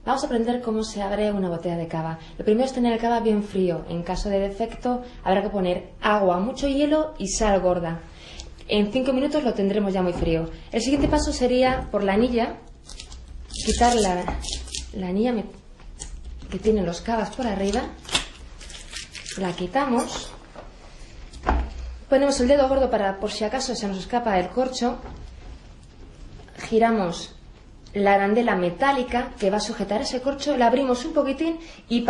Vamos a aprender cómo se abre una botella de cava. Lo primero es tener el cava bien frío. En caso de defecto habrá que poner agua, mucho hielo y sal gorda. En 5 minutos lo tendremos ya muy frío. El siguiente paso sería, por la anilla, quitar la anilla que tiene los cavas por arriba. La quitamos. Ponemos el dedo gordo para, por si acaso se nos escapa el corcho. Giramos la arandela metálica que va a sujetar ese corcho, la abrimos un poquitín y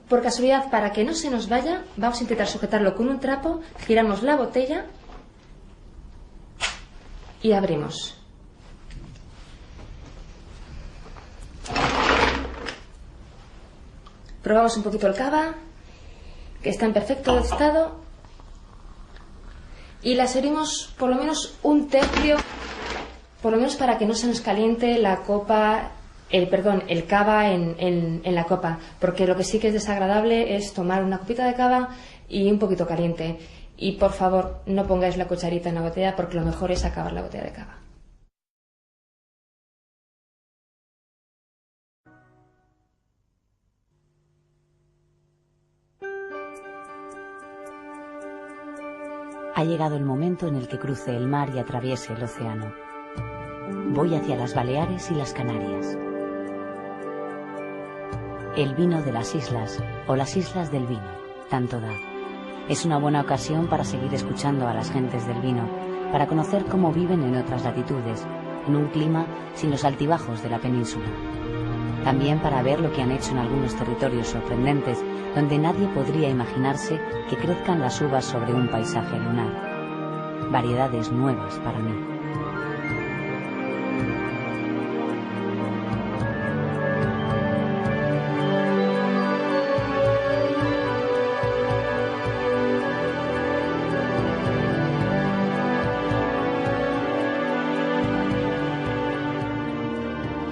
por casualidad, para que no se nos vaya, vamos a intentar sujetarlo con un trapo, giramos la botella y abrimos. Probamos un poquito el cava, que está en perfecto estado, y la servimos por lo menos un tercio, por lo menos para que no se nos caliente la copa, el cava en la copa, porque lo que sí que es desagradable es tomar una copita de cava y un poquito caliente. Y por favor, no pongáis la cucharita en la botella, porque lo mejor es acabar la botella de cava. Ha llegado el momento en el que cruce el mar y atraviese el océano. Voy hacia las Baleares y las Canarias. El vino de las islas, o las islas del vino, tanto da. Es una buena ocasión para seguir escuchando a las gentes del vino, para conocer cómo viven en otras latitudes, en un clima sin los altibajos de la península. También para ver lo que han hecho en algunos territorios sorprendentes, donde nadie podría imaginarse que crezcan las uvas sobre un paisaje lunar. Variedades nuevas para mí.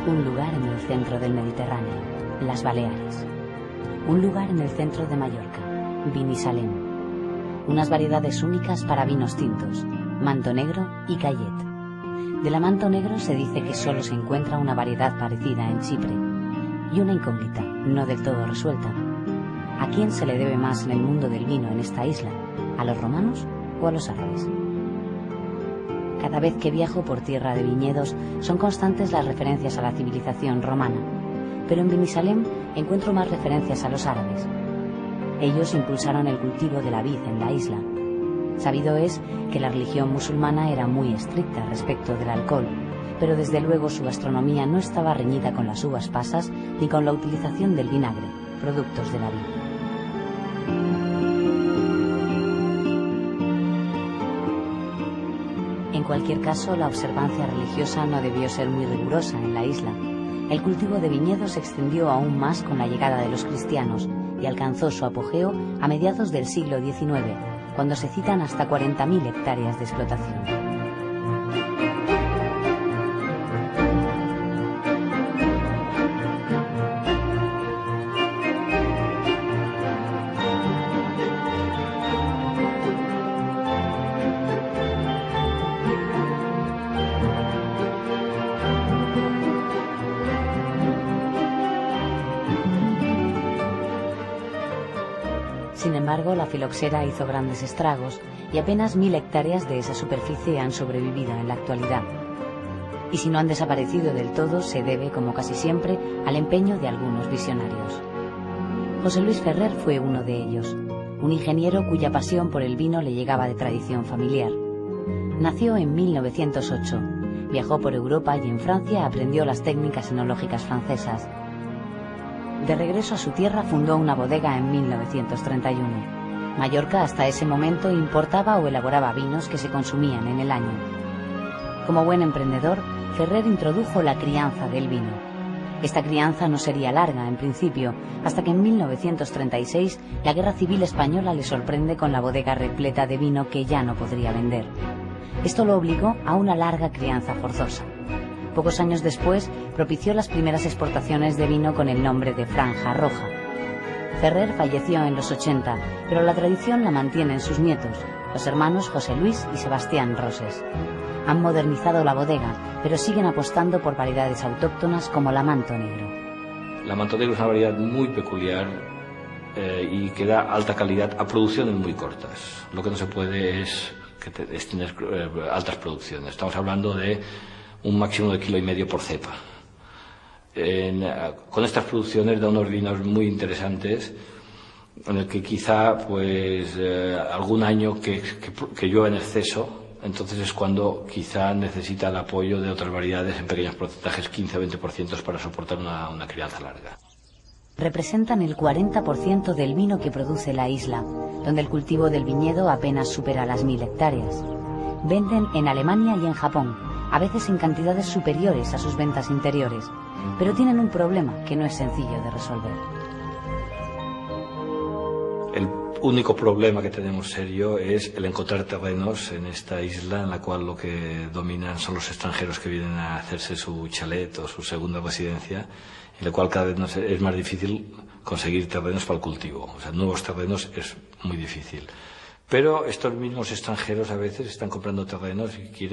Un lugar en el centro del Mediterráneo, las Baleares. Un lugar en el centro de Mallorca, Binissalem. Unas variedades únicas para vinos tintos, Manto Negro y Cayet. Del Manto Negro se dice que solo se encuentra una variedad parecida en Chipre. Y una incógnita, no del todo resuelta. ¿A quién se le debe más en el mundo del vino en esta isla? ¿A los romanos o a los árabes? Cada vez que viajo por tierra de viñedos son constantes las referencias a la civilización romana, pero en Binissalem encuentro más referencias a los árabes. Ellos impulsaron el cultivo de la vid en la isla. Sabido es que la religión musulmana era muy estricta respecto del alcohol, pero desde luego su gastronomía no estaba reñida con las uvas pasas ni con la utilización del vinagre, productos de la vid. En cualquier caso, la observancia religiosa no debió ser muy rigurosa en la isla. El cultivo de viñedos se extendió aún más con la llegada de los cristianos y alcanzó su apogeo a mediados del siglo XIX, cuando se citan hasta 40.000 hectáreas de explotación. Sin embargo, la filoxera hizo grandes estragos y apenas 1.000 hectáreas de esa superficie han sobrevivido en la actualidad. Y si no han desaparecido del todo, se debe, como casi siempre, al empeño de algunos visionarios. José Luis Ferrer fue uno de ellos, un ingeniero cuya pasión por el vino le llegaba de tradición familiar. Nació en 1908, viajó por Europa y en Francia aprendió las técnicas enológicas francesas. De regreso a su tierra fundó una bodega en 1931. Mallorca hasta ese momento importaba o elaboraba vinos que se consumían en el año. Como buen emprendedor, Ferrer introdujo la crianza del vino. Esta crianza no sería larga en principio, hasta que en 1936 la Guerra Civil Española le sorprende con la bodega repleta de vino que ya no podría vender. Esto lo obligó a una larga crianza forzosa. Pocos años después propició las primeras exportaciones de vino con el nombre de Franja Roja. Ferrer falleció en los 80, pero la tradición la mantienen sus nietos, los hermanos José Luis y Sebastián Roses. Han modernizado la bodega, pero siguen apostando por variedades autóctonas como la Manto Negro. La Mantonegro es una variedad muy peculiar y que da alta calidad a producciones muy cortas. Lo que no se puede es tener altas producciones. Estamos hablando de un máximo de 1,5 kilos por cepa. Con estas producciones da unos vinos muy interesantes, en el que quizá pues algún año que llueva en exceso, entonces es cuando quizá necesita el apoyo de otras variedades en pequeños porcentajes, 15-20%, para soportar una crianza larga. Representan el 40% del vino que produce la isla, donde el cultivo del viñedo apenas supera las 1000 hectáreas. Venden en Alemania y en Japón, a veces en cantidades superiores a sus ventas interiores, pero tienen un problema que no es sencillo de resolver. El único problema que tenemos serio es el encontrar terrenos en esta isla, en la cual lo que dominan son los extranjeros que vienen a hacerse su chalet o su segunda residencia, en la cual cada vez es más difícil conseguir terrenos para el cultivo. O sea, nuevos terrenos es muy difícil. Pero estos mismos extranjeros a veces están comprando terrenos y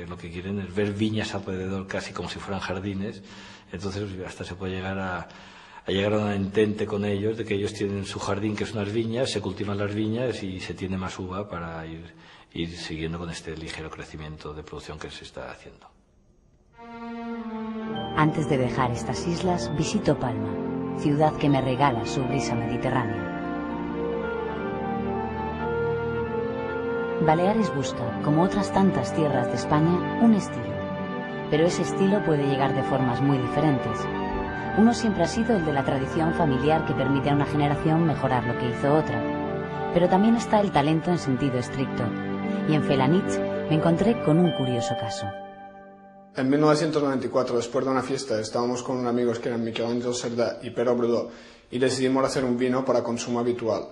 lo que quieren es ver viñas alrededor, casi como si fueran jardines. Entonces hasta se puede llegar a un entente con ellos de que ellos tienen su jardín, que es unas viñas, se cultivan las viñas y se tiene más uva para ir siguiendo con este ligero crecimiento de producción que se está haciendo. Antes de dejar estas islas, visito Palma, ciudad que me regala su brisa mediterránea. Baleares busca, como otras tantas tierras de España, un estilo. Pero ese estilo puede llegar de formas muy diferentes. Uno siempre ha sido el de la tradición familiar que permite a una generación mejorar lo que hizo otra. Pero también está el talento en sentido estricto. Y en Felanitx me encontré con un curioso caso. En 1994, después de una fiesta, estábamos con unos amigos que eran Miquel Ángel Cerdà y Pere Obrador y decidimos hacer un vino para consumo habitual.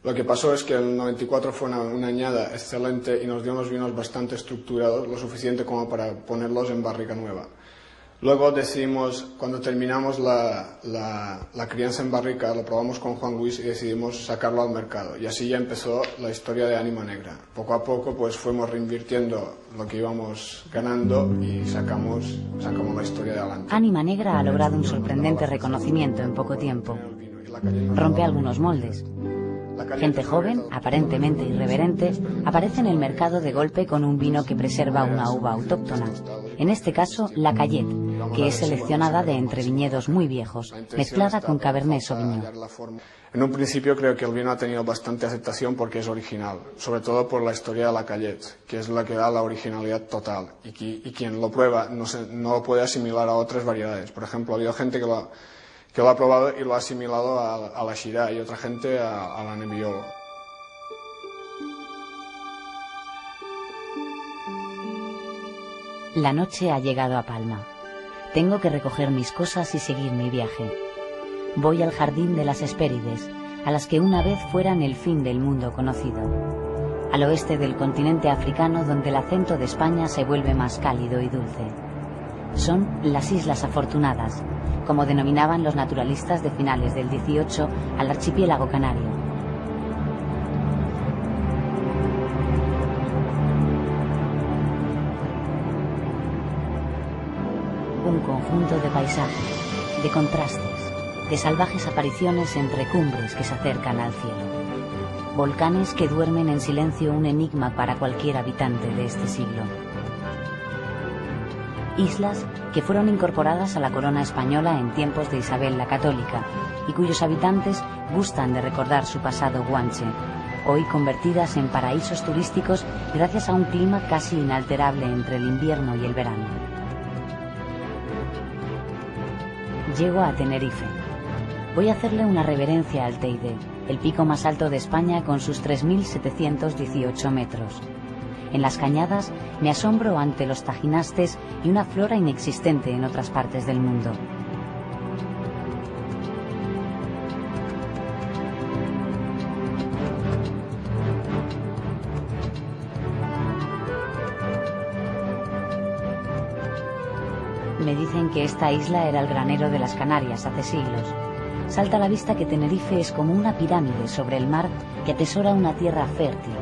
Lo que pasó es que el 94 fue una añada excelente y nos dio unos vinos bastante estructurados, lo suficiente como para ponerlos en barrica nueva. Luego decidimos, cuando terminamos la crianza en barrica, lo probamos con Juan Luis y decidimos sacarlo al mercado. Y así ya empezó la historia de Ánima Negra. Poco a poco pues fuimos reinvirtiendo lo que íbamos ganando y sacamos la historia de adelante. Ánima Negra ha logrado un sorprendente reconocimiento en poco tiempo. Rompe algunos moldes. Gente joven, aparentemente irreverente, aparece en el mercado de golpe con un vino que preserva una uva autóctona. En este caso, la Cayet, que es seleccionada de entre viñedos muy viejos, mezclada con Cabernet Sauvignon. En un principio creo que el vino ha tenido bastante aceptación porque es original, sobre todo por la historia de la Cayet, que es la que da la originalidad total. Y quien lo prueba no lo puede asimilar a otras variedades. Por ejemplo, ha habido gente que lo ha probado y lo ha asimilado a la Shiraz y otra gente a la Nebbiolo. La noche ha llegado a Palma. Tengo que recoger mis cosas y seguir mi viaje. Voy al jardín de las Hespérides, a las que una vez fueran el fin del mundo conocido. Al oeste del continente africano, donde el acento de España se vuelve más cálido y dulce. Son las Islas Afortunadas, como denominaban los naturalistas de finales del 18 al archipiélago canario. Un conjunto de paisajes, de contrastes, de salvajes apariciones entre cumbres que se acercan al cielo. Volcanes que duermen en silencio, un enigma para cualquier habitante de este siglo. Islas que fueron incorporadas a la corona española en tiempos de Isabel la Católica y cuyos habitantes gustan de recordar su pasado guanche, hoy convertidas en paraísos turísticos gracias a un clima casi inalterable entre el invierno y el verano. Llego a Tenerife. Voy a hacerle una reverencia al Teide, el pico más alto de España con sus 3.718 metros. En las cañadas me asombro ante los tajinastes y una flora inexistente en otras partes del mundo. Me dicen que esta isla era el granero de las Canarias hace siglos. Salta a la vista que Tenerife es como una pirámide sobre el mar que atesora una tierra fértil,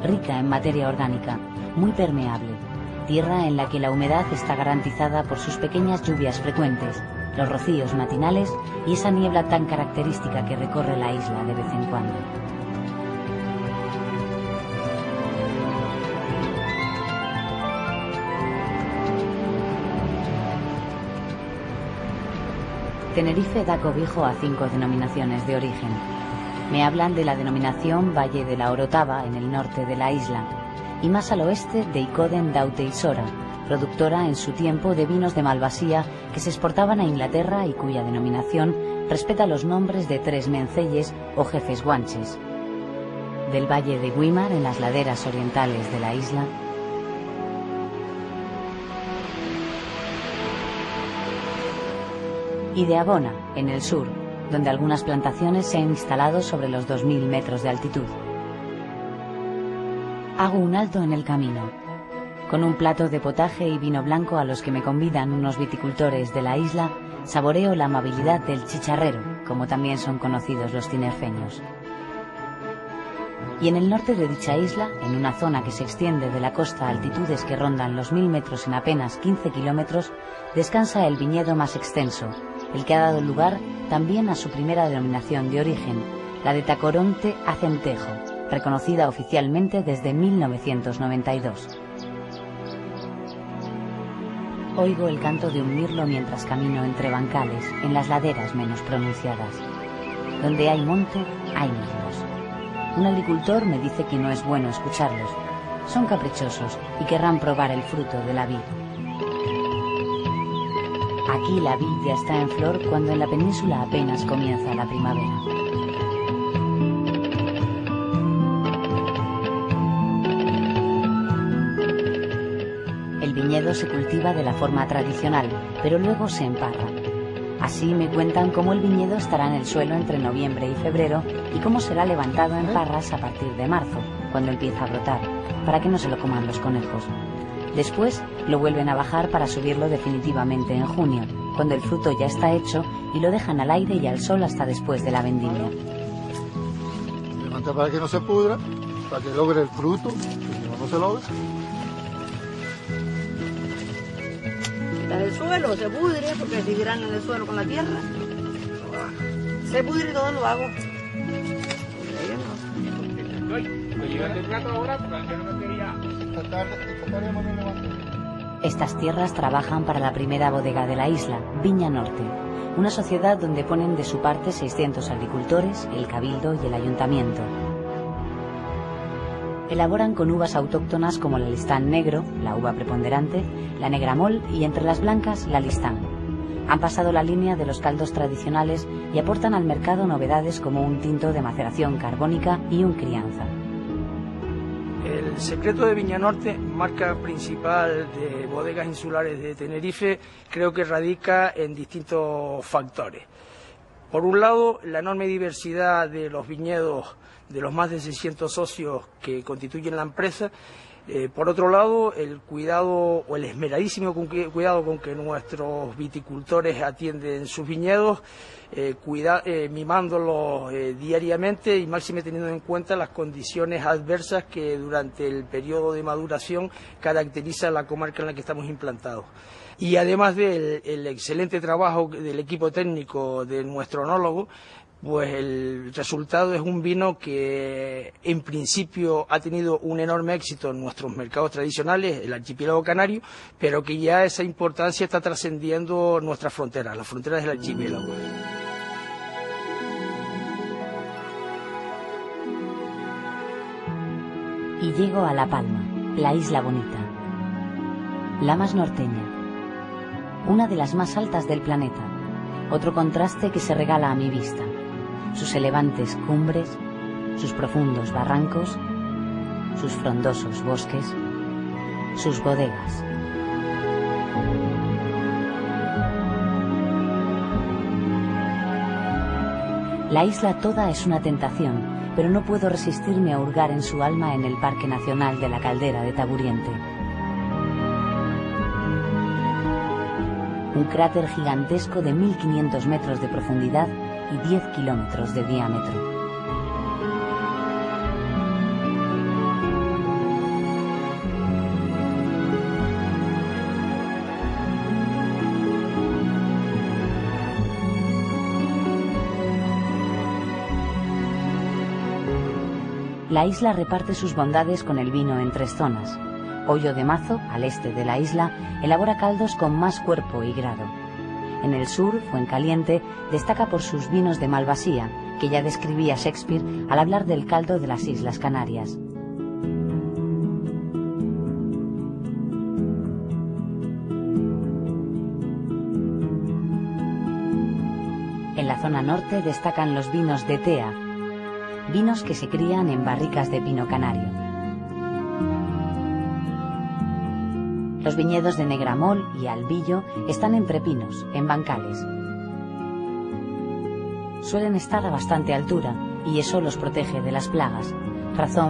rica en materia orgánica, muy permeable, tierra en la que la humedad está garantizada por sus pequeñas lluvias frecuentes los rocíos matinales y esa niebla tan característica que recorre la isla de vez en cuando. Tenerife da cobijo a 5 denominaciones de origen. Me hablan de la denominación Valle de la Orotava, en el norte de la isla, y más al oeste de Icoden Daute y Sora, productora en su tiempo de vinos de Malvasía que se exportaban a Inglaterra y cuya denominación respeta los nombres de 3 menceyes o jefes guanches. Del Valle de Guimar, en las laderas orientales de la isla, y de Abona, en el sur, donde algunas plantaciones se han instalado sobre los 2000 metros de altitud. Hago un alto en el camino. Con un plato de potaje y vino blanco a los que me convidan unos viticultores de la isla, saboreo la amabilidad del chicharrero, como también son conocidos los tinerfeños. Y en el norte de dicha isla, en una zona que se extiende de la costa a altitudes que rondan los 1000 metros en apenas 15 kilómetros, descansa el viñedo más extenso, el que ha dado lugar también a su primera denominación de origen, la de Tacoronte Acentejo, reconocida oficialmente desde 1992. Oigo el canto de un mirlo mientras camino entre bancales, en las laderas menos pronunciadas. Donde hay monte, hay mirlos. Un agricultor me dice que no es bueno escucharlos. Son caprichosos y querrán probar el fruto de la vid. Aquí la vid ya está en flor cuando en la península apenas comienza la primavera. El viñedo se cultiva de la forma tradicional, pero luego se emparra. Así me cuentan cómo el viñedo estará en el suelo entre noviembre y febrero y cómo será levantado en parras a partir de marzo, cuando empieza a brotar, para que no se lo coman los conejos. Después lo vuelven a bajar para subirlo definitivamente en junio, cuando el fruto ya está hecho, y lo dejan al aire y al sol hasta después de la vendimia. Levanta para que no se pudra, para que logre el fruto, que si no, no se logra. El suelo se pudre porque si tiran en el suelo con la tierra, se pudre y todo lo hago. Estas tierras trabajan para la primera bodega de la isla, Viña Norte, una sociedad donde ponen de su parte 600 agricultores, el cabildo y el ayuntamiento. Elaboran con uvas autóctonas como la Listán negro, la uva preponderante, la Negramol y entre las blancas la Listán. Han pasado la línea de los caldos tradicionales y aportan al mercado novedades como un tinto de maceración carbónica y un crianza. El secreto de Viña Norte, marca principal de bodegas insulares de Tenerife, creo que radica en distintos factores. Por un lado, la enorme diversidad de los viñedos de los más de 600 socios que constituyen la empresa. Por otro lado, el cuidado o el esmeradísimo cuidado con que nuestros viticultores atienden sus viñedos, mimándolos diariamente y máxime teniendo en cuenta las condiciones adversas que durante el periodo de maduración caracteriza la comarca en la que estamos implantados. Y además del excelente trabajo del equipo técnico de nuestro enólogo, pues el resultado es un vino que en principio ha tenido un enorme éxito en nuestros mercados tradicionales, el archipiélago canario, pero que ya esa importancia está trascendiendo nuestras fronteras, las fronteras del archipiélago. Y llego a La Palma, la isla bonita, la más norteña, una de las más altas del planeta, otro contraste que se regala a mi vista. Sus elevantes cumbres, sus profundos barrancos, sus frondosos bosques, sus bodegas. La isla toda es una tentación, pero no puedo resistirme a hurgar en su alma en el Parque Nacional de la Caldera de Taburiente. Un cráter gigantesco de 1500 metros de profundidad y 10 kilómetros de diámetro. La isla reparte sus bondades con el vino en 3 zonas. Hoyo de Mazo, al este de la isla, elabora caldos con más cuerpo y grado. En el sur, Fuencaliente destaca por sus vinos de Malvasía, que ya describía Shakespeare al hablar del caldo de las Islas Canarias. En la zona norte destacan los vinos de Tea, vinos que se crían en barricas de pino canario. Los viñedos de Negramol y Albillo están entre pinos, en bancales. Suelen estar a bastante altura y eso los protege de las plagas, razón